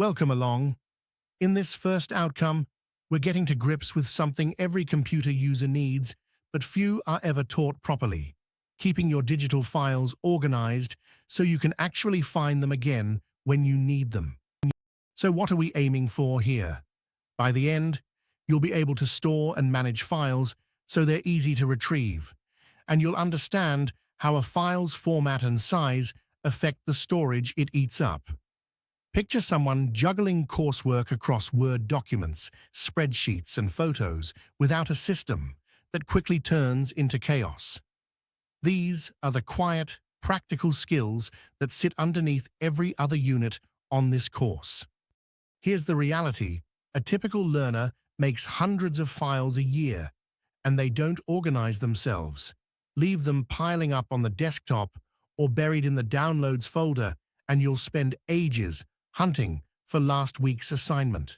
Welcome along. In this first outcome, we're getting to grips with something every computer user needs, but few are ever taught properly: keeping your digital files organized so you can actually find them again when you need them. So what are we aiming for here? By the end, you'll be able to store and manage files so they're easy to retrieve, and you'll understand how a file's format and size affect the storage it eats up. Picture someone juggling coursework across Word documents, spreadsheets, and photos without a system that quickly turns into chaos. These are the quiet, practical skills that sit underneath every other unit on this course. Here's the reality: a typical learner makes hundreds of files a year, and they don't organize themselves. Leave them piling up on the desktop or buried in the downloads folder, and you'll spend ages hunting for last week's assignment.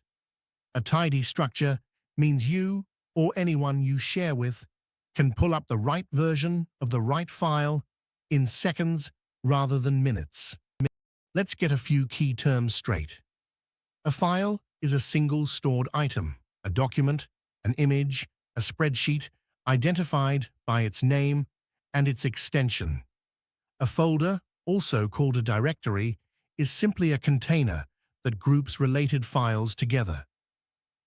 A tidy structure means you, or anyone you share with, can pull up the right version of the right file in seconds rather than minutes. Let's get a few key terms straight. A file is a single stored item, a document, an image, a spreadsheet, identified by its name and its extension. A folder, also called a directory, is simply a container that groups related files together.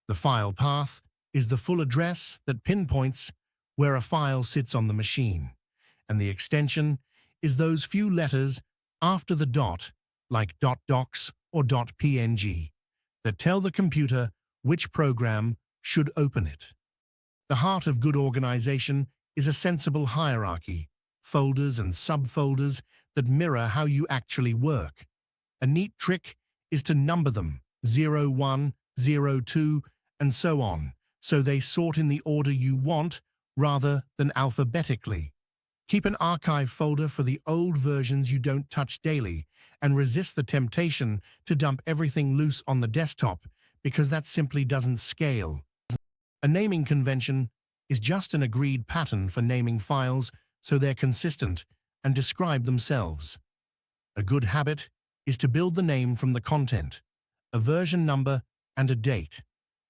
The file path is the full address that pinpoints where a file sits on the machine, and the extension is those few letters after the dot, like .docs or .png, that tell the computer which program should open it. The heart of good organization is a sensible hierarchy, folders and subfolders that mirror how you actually work. A neat trick is to number them 0, 1, 0, 2, and so on, so they sort in the order you want rather than alphabetically. Keep an archive folder for the old versions you don't touch daily, and resist the temptation to dump everything loose on the desktop, because that simply doesn't scale. A naming convention is just an agreed pattern for naming files so they're consistent and describe themselves. A good habit is to build the name from the content, a version number, and a date.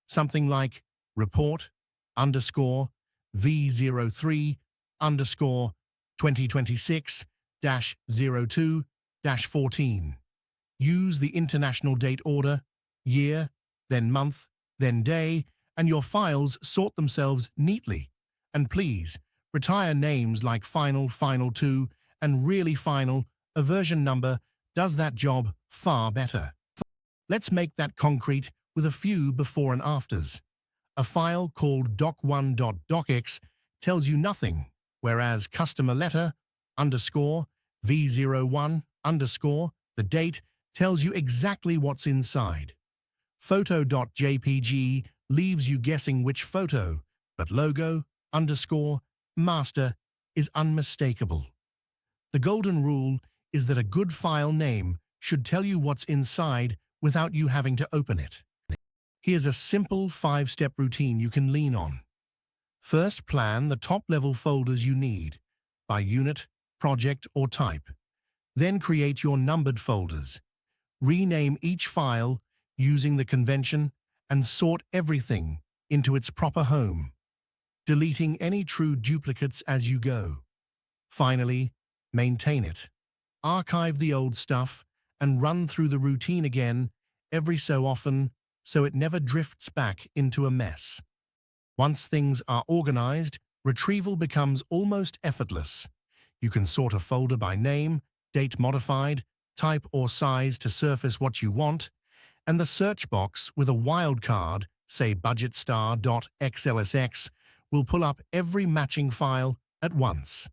Something like report underscore V03 underscore 2026-02-14. Use the international date order, year, then month, then day, and your files sort themselves neatly. And please, retire names like final, final 2, and really final. A version number does that job far better. Let's make that concrete with a few before and afters. A file called doc1.docx tells you nothing, whereas customer letter underscore V01 underscore the date tells you exactly what's inside. Photo.jpg leaves you guessing which photo, but logo underscore master is unmistakable. The golden rule is that a good file name should tell you what's inside without you having to open it. Here's a simple 5-step routine you can lean on. First, plan the top-level folders you need, by unit, project, or type. Then create your numbered folders. Rename each file using the convention and sort everything into its proper home, deleting any true duplicates as you go. Finally, maintain it. Archive the old stuff and run through the routine again every so often so it never drifts back into a mess. Once things are organized, retrieval becomes almost effortless. You can sort a folder by name, date modified, type or size to surface what you want, and the search box with a wildcard, say budgetstar.xlsx, will pull up every matching file at once.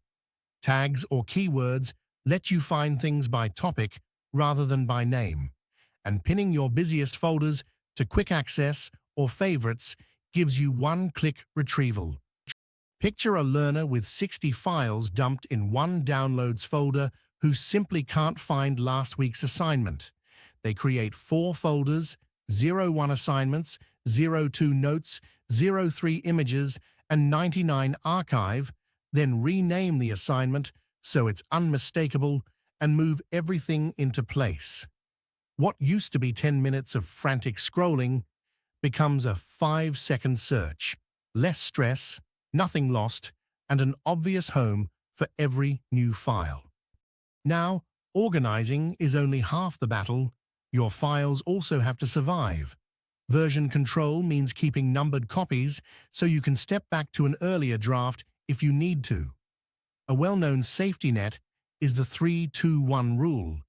Tags or keywords let you find things by topic rather than by name, and pinning your busiest folders to quick access or favorites gives you one-click retrieval. Picture a learner with 60 files dumped in one downloads folder who simply can't find last week's assignment. They create 4 folders: 01 assignments, 02 notes, 03 images, and 99 archive, then rename the assignment so it's unmistakable and move everything into place. What used to be 10 minutes of frantic scrolling becomes a 5-second search. Less stress, nothing lost, and an obvious home for every new file. Now, organizing is only half the battle. Your files also have to survive. Version control means keeping numbered copies so you can step back to an earlier draft if you need to. A well-known safety net is the 3-2-1 rule.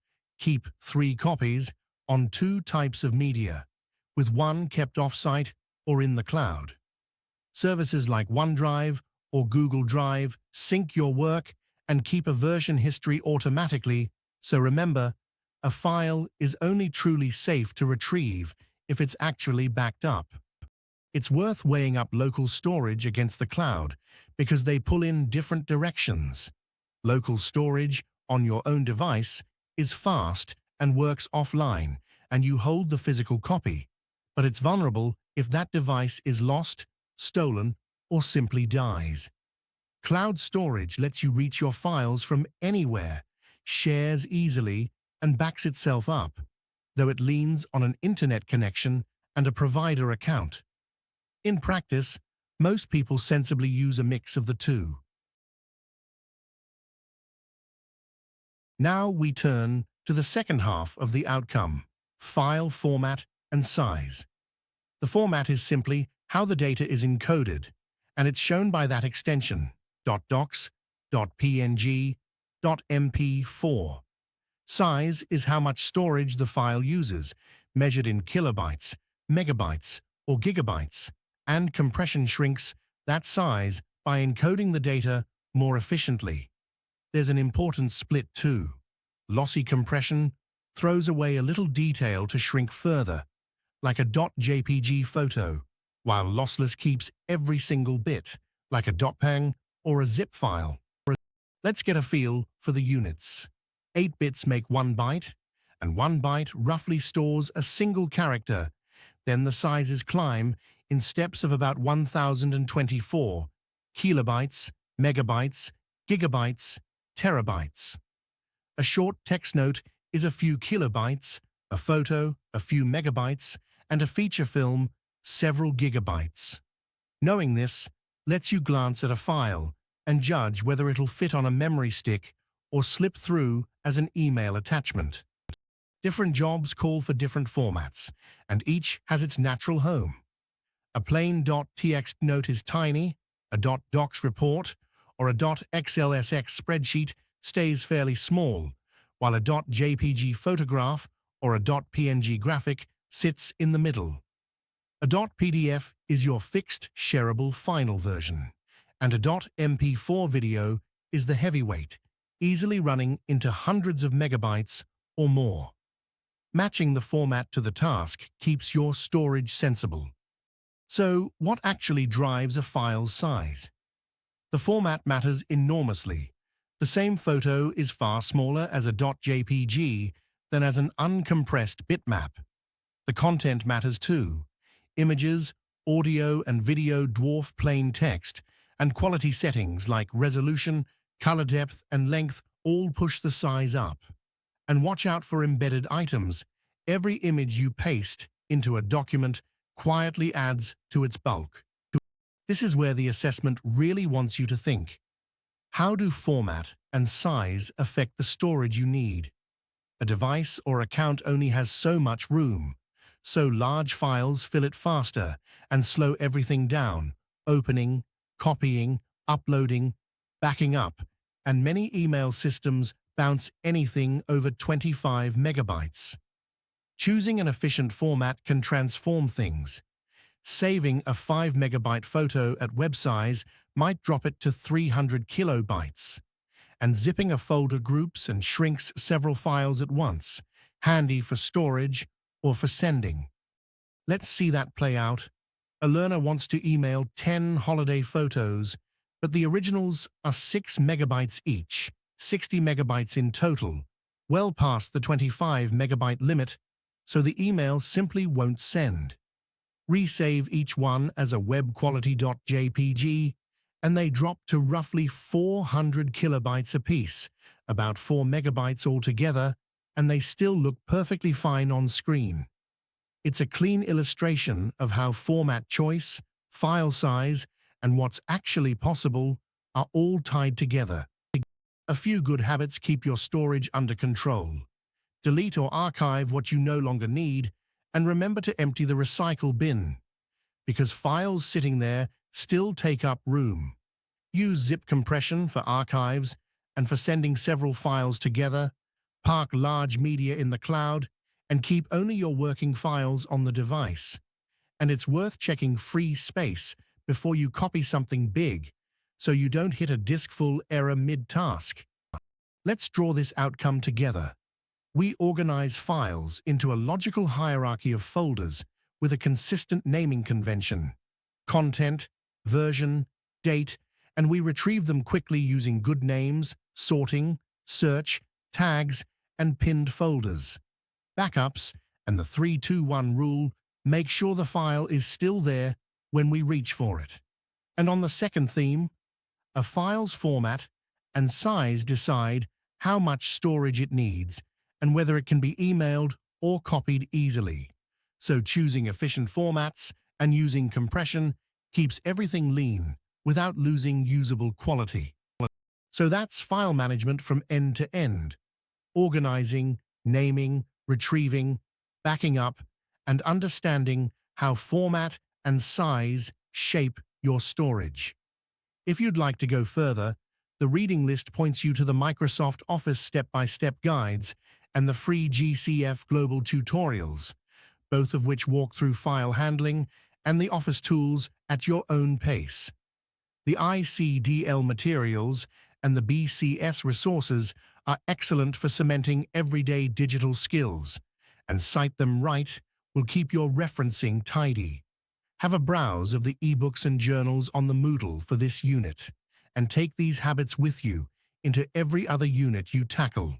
Keep 3 copies on 2 types of media, with 1 kept off-site or in the cloud. Services like OneDrive or Google Drive sync your work and keep a version history automatically, so remember, a file is only truly safe to retrieve if it's actually backed up. It's worth weighing up local storage against the cloud because they pull in different directions. Local storage on your own device is fast and works offline, and you hold the physical copy, but it's vulnerable if that device is lost, stolen, or simply dies. Cloud storage lets you reach your files from anywhere, shares easily, and backs itself up, though it leans on an internet connection and a provider account. In practice, most people sensibly use a mix of the two. Now we turn to the second half of the outcome: file format and size. The format is simply how the data is encoded, and it's shown by that extension, .docs, .png, .mp4. Size is how much storage the file uses, measured in kilobytes, megabytes, or gigabytes, and compression shrinks that size by encoding the data more efficiently. There's an important split too. Lossy compression throws away a little detail to shrink further, like a .jpg photo, while lossless keeps every single bit, like a .png or a zip file. Let's get a feel for the units. 8 bits make 1 byte, and 1 byte roughly stores a single character. Then the sizes climb in steps of about 1024 kilobytes, megabytes, gigabytes, terabytes. A short text note is a few kilobytes, a photo, a few megabytes, and a feature film, several gigabytes. Knowing this lets you glance at a file and judge whether it'll fit on a memory stick or slip through as an email attachment. Different jobs call for different formats, and each has its natural home. A plain .txt note is tiny, a .docs report or a .xlsx spreadsheet stays fairly small, while a .jpg photograph or a .png graphic sits in the middle. A .pdf is your fixed, shareable final version, and a .mp4 video is the heavyweight, easily running into hundreds of megabytes or more. Matching the format to the task keeps your storage sensible. So, what actually drives a file's size? The format matters enormously. The same photo is far smaller as a .jpg than as an uncompressed bitmap. The content matters too. Images, audio, and video dwarf plain text, and quality settings like resolution, color depth, and length all push the size up. And watch out for embedded items. Every image you paste into a document quietly adds to its bulk. This is where the assessment really wants you to think. How do format and size affect the storage you need? A device or account only has so much room, so large files fill it faster and slow everything down: opening, copying, uploading, backing up, and many email systems bounce anything over 25 megabytes. Choosing an efficient format can transform things. Saving a 5 megabyte photo at web size might drop it to 300 kilobytes. And zipping a folder groups and shrinks several files at once, handy for storage or for sending. Let's see that play out. A learner wants to email 10 holiday photos, but the originals are 6 megabytes each, 60 megabytes in total, well past the 25 megabyte limit, so the email simply won't send. Resave each one as a web-quality.jpg, and they drop to roughly 400 kilobytes apiece, about 4 megabytes altogether, and they still look perfectly fine on screen. It's a clean illustration of how format choice, file size, and what's actually possible are all tied together. A few good habits keep your storage under control. Delete or archive what you no longer need, and remember to empty the recycle bin, because files sitting there still take up room. Use zip compression for archives and for sending several files together. Park large media in the cloud, and keep only your working files on the device. And it's worth checking free space before you copy something big, so you don't hit a disk-full error mid-task. Let's draw this outcome together. We organize files into a logical hierarchy of folders with a consistent naming convention: content, version, date, and we retrieve them quickly using good names, sorting, search, tags, and pinned folders. Backups and the 3-2-1 rule make sure the file is still there when we reach for it. And on the second theme, a file's format and size decide how much storage it needs and whether it can be emailed or copied easily. So choosing efficient formats and using compression keeps everything lean without losing usable quality. So that's file management from end to end: organizing, naming, retrieving, backing up, and understanding how format and size shape your storage. If you'd like to go further, the reading list points you to the Microsoft Office step-by-step guides and the free GCF Global tutorials, both of which walk through file handling and the Office tools at your own pace. The ICDL materials and the BCS resources are excellent for cementing everyday digital skills, and cite them right will keep your referencing tidy. Have a browse of the ebooks and journals on the Moodle for this unit, and take these habits with you into every other unit you tackle.